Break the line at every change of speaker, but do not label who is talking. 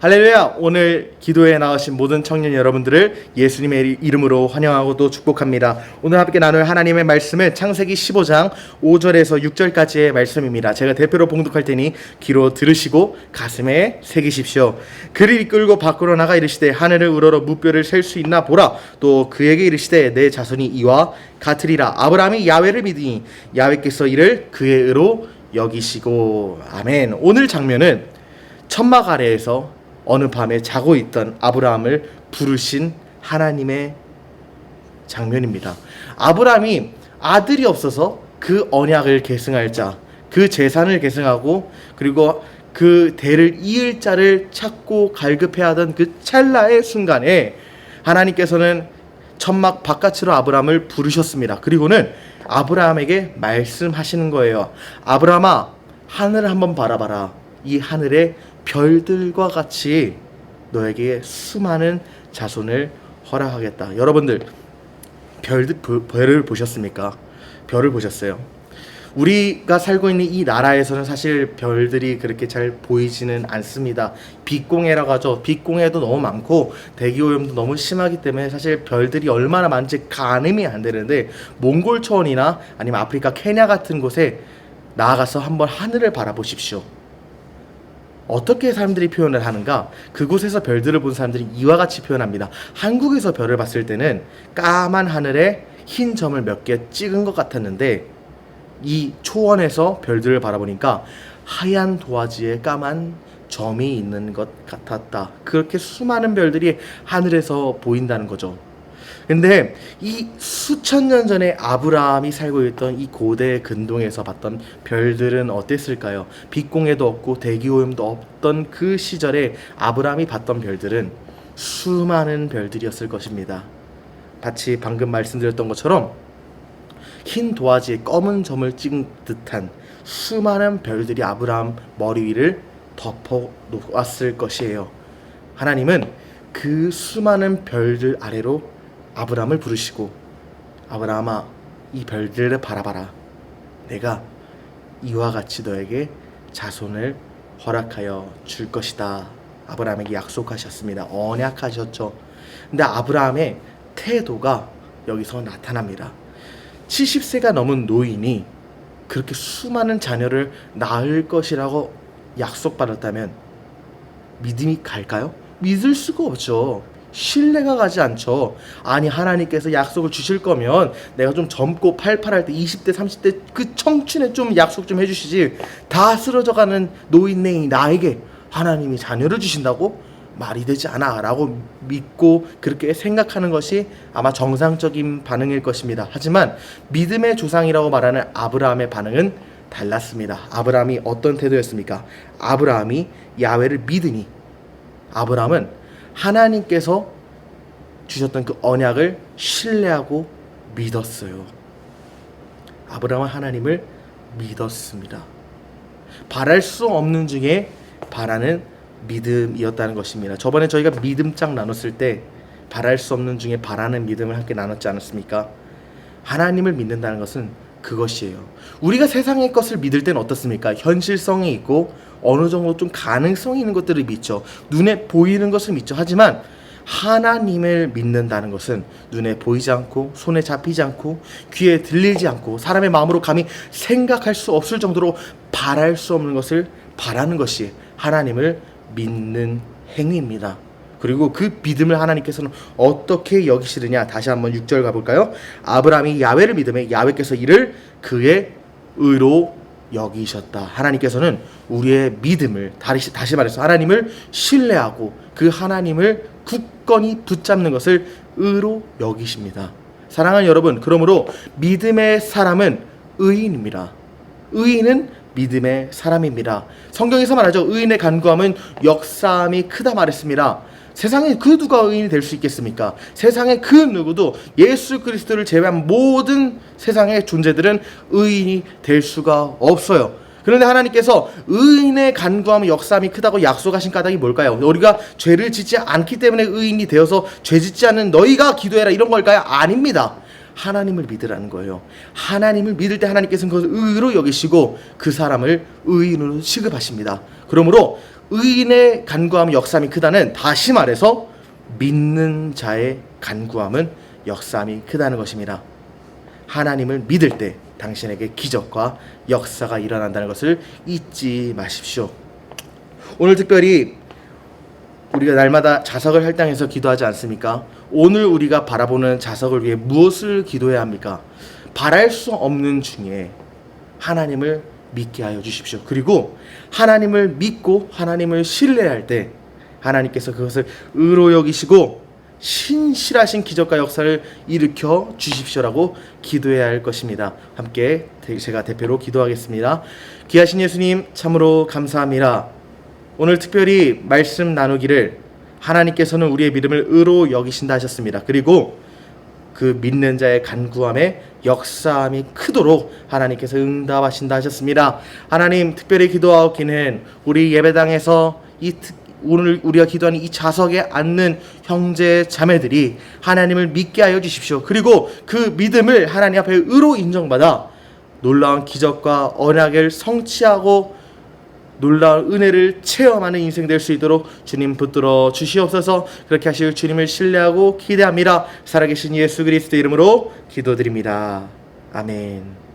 할렐루야! 오늘 기도에 나오신 모든 청년 여러분들을 예수님의 이름으로 환영하고 또 축복합니다. 오늘 함께 나눌 하나님의 말씀은 창세기 15장 5절에서 6절까지의 말씀입니다. 제가 대표로 봉독할 테니 귀로 들으시고 가슴에 새기십시오. 그를 이끌고 밖으로 나가 이르시되 하늘을 우러러 무뼈를 셀 수 있나 보라. 또 그에게 이르시되 내 자손이 이와 같으리라. 아브라함이 야훼를 믿으니 야훼께서 이를 그의 의로 여기시고. 아멘. 오늘 장면은 천막 아래에서 어느 밤에 자고 있던 아브라함을 부르신 하나님의 장면입니다. 아브라함이 아들이 없어서 그 언약을 계승할 자, 그 재산을 계승하고 그리고 그 대를 이을 자를 찾고 갈급해하던 그 찰나의 순간에 하나님께서는 천막 바깥으로 아브라함을 부르셨습니다. 그리고는 아브라함에게 말씀하시는 거예요. 아브라함아, 하늘을 한번 바라봐라. 이 하늘에 별들과 같이 너에게 수많은 자손을 허락하겠다. 여러분들 별을 보셨습니까? 별을 보셨어요? 우리가 살고 있는 이 나라에서는 사실 별들이 그렇게 잘 보이지는 않습니다. 빛공해라고 하죠. 빛공해도 너무 많고 대기오염도 너무 심하기 때문에 사실 별들이 얼마나 많은지 가늠이 안 되는데, 몽골 초원이나 아니면 아프리카 케냐 같은 곳에 나아가서 한번 하늘을 바라보십시오. 어떻게 사람들이 표현을 하는가? 그곳에서 별들을 본 사람들이 이와 같이 표현합니다. 한국에서 별을 봤을 때는 까만 하늘에 흰 점을 몇 개 찍은 것 같았는데, 이 초원에서 별들을 바라보니까 하얀 도화지에 까만 점이 있는 것 같았다. 그렇게 수많은 별들이 하늘에서 보인다는 거죠. 근데 이 수천 년 전에 아브라함이 살고 있던 이 고대 근동에서 봤던 별들은 어땠을까요? 빛공해도 없고 대기오염도 없던 그 시절에 아브라함이 봤던 별들은 수많은 별들이었을 것입니다. 마치 방금 말씀드렸던 것처럼 흰 도화지에 검은 점을 찍은 듯한 수많은 별들이 아브라함 머리 위를 덮어 놓았을 것이에요. 하나님은 그 수많은 별들 아래로 아브라함을 부르시고, 아브라함아, 이 별들을 바라봐라. 내가 이와 같이 너에게 자손을 허락하여 줄 것이다. 아브라함에게 약속하셨습니다. 언약하셨죠. 근데 아브라함의 태도가 여기서 나타납니다. 70세가 넘은 노인이 그렇게 수많은 자녀를 낳을 것이라고 약속받았다면 믿음이 갈까요? 믿을 수가 없죠. 신뢰가 가지 않죠. 아니, 하나님께서 약속을 주실 거면 내가 좀 젊고 팔팔할 때 20대 30대 그 청춘에 좀 약속 좀 해주시지, 다 쓰러져가는 노인네 나에게 하나님이 자녀를 주신다고? 말이 되지 않아 라고 믿고 그렇게 생각하는 것이 아마 정상적인 반응일 것입니다. 하지만 믿음의 조상이라고 말하는 아브라함의 반응은 달랐습니다. 아브라함이 어떤 태도였습니까? 아브라함이 야훼를 믿으니, 아브라함은 하나님께서 주셨던 그 언약을 신뢰하고 믿었어요. 아브라함은 하나님을 믿었습니다. 바랄 수 없는 중에 바라는 믿음이었다는 것입니다. 저번에 저희가 믿음장 나눴을 때 바랄 수 없는 중에 바라는 믿음을 함께 나눴지 않았습니까? 하나님을 믿는다는 것은 그것이에요. 우리가 세상의 것을 믿을 때는 어떻습니까? 현실성이 있고 어느 정도 좀 가능성이 있는 것들을 믿죠. 눈에 보이는 것을 믿죠. 하지만 하나님을 믿는다는 것은 눈에 보이지 않고 손에 잡히지 않고 귀에 들리지 않고 사람의 마음으로 감히 생각할 수 없을 정도로 바랄 수 없는 것을 바라는 것이 하나님을 믿는 행위입니다. 그리고 그 믿음을 하나님께서는 어떻게 여기시느냐? 다시 한번 6절 가볼까요? 아브라함이 야훼를 믿으며 야훼께서 이를 그의 의로 여기셨다. 하나님께서는 우리의 믿음을, 다시 말해서 하나님을 신뢰하고 그 하나님을 굳건히 붙잡는 것을 의로 여기십니다. 사랑하는 여러분, 그러므로 믿음의 사람은 의인입니다. 의인은 믿음의 사람입니다. 성경에서 말하죠. 의인의 간구함은 역사함이 크다 말했습니다. 세상에 그 누가 의인이 될 수 있겠습니까? 세상에 그 누구도 예수 그리스도를 제외한 모든 세상의 존재들은 의인이 될 수가 없어요. 그런데 하나님께서 의인의 간구함은 역사함이 크다고 약속하신 까닭이 뭘까요? 우리가 죄를 짓지 않기 때문에 의인이 되어서 죄 짓지 않는 너희가 기도해라 이런 걸까요? 아닙니다. 하나님을 믿으라는 거예요. 하나님을 믿을 때 하나님께서는 그것을 의로 여기시고 그 사람을 의인으로 취급하십니다. 그러므로 의인의 간구함 역사함이 크다는, 다시 말해서 믿는 자의 간구함은 역사함이 크다는 것입니다. 하나님을 믿을 때 당신에게 기적과 역사가 일어난다는 것을 잊지 마십시오. 오늘 특별히 우리가 날마다 자석을 할당해서 기도하지 않습니까? 오늘 우리가 바라보는 자석을 위해 무엇을 기도해야 합니까? 바랄 수 없는 중에 하나님을 믿게 하여 주십시오. 그리고 하나님을 믿고 하나님을 신뢰할 때 하나님께서 그것을 의로 여기시고 신실하신 기적과 역사를 일으켜 주십시오라고 기도해야 할 것입니다. 함께 제가 대표로 기도하겠습니다. 귀하신 예수님, 참으로 감사합니다. 오늘 특별히 말씀 나누기를 하나님께서는 우리의 믿음을 의로 여기신다 하셨습니다. 그리고 그 믿는 자의 간구함에 역사함이 크도록 하나님께서 응답하신다 하셨습니다. 하나님, 특별히 기도하옵기는 우리 예배당에서 오늘 우리가 기도하는 이 자석에 앉는 형제 자매들이 하나님을 믿게 하여 주십시오. 그리고 그 믿음을 하나님 앞에 의로 인정받아 놀라운 기적과 언약을 성취하고 놀라운 은혜를 체험하는 인생 될 수 있도록 주님 붙들어 주시옵소서. 그렇게 하실 주님을 신뢰하고 기대합니다. 살아계신 예수 그리스도 이름으로 기도드립니다. 아멘.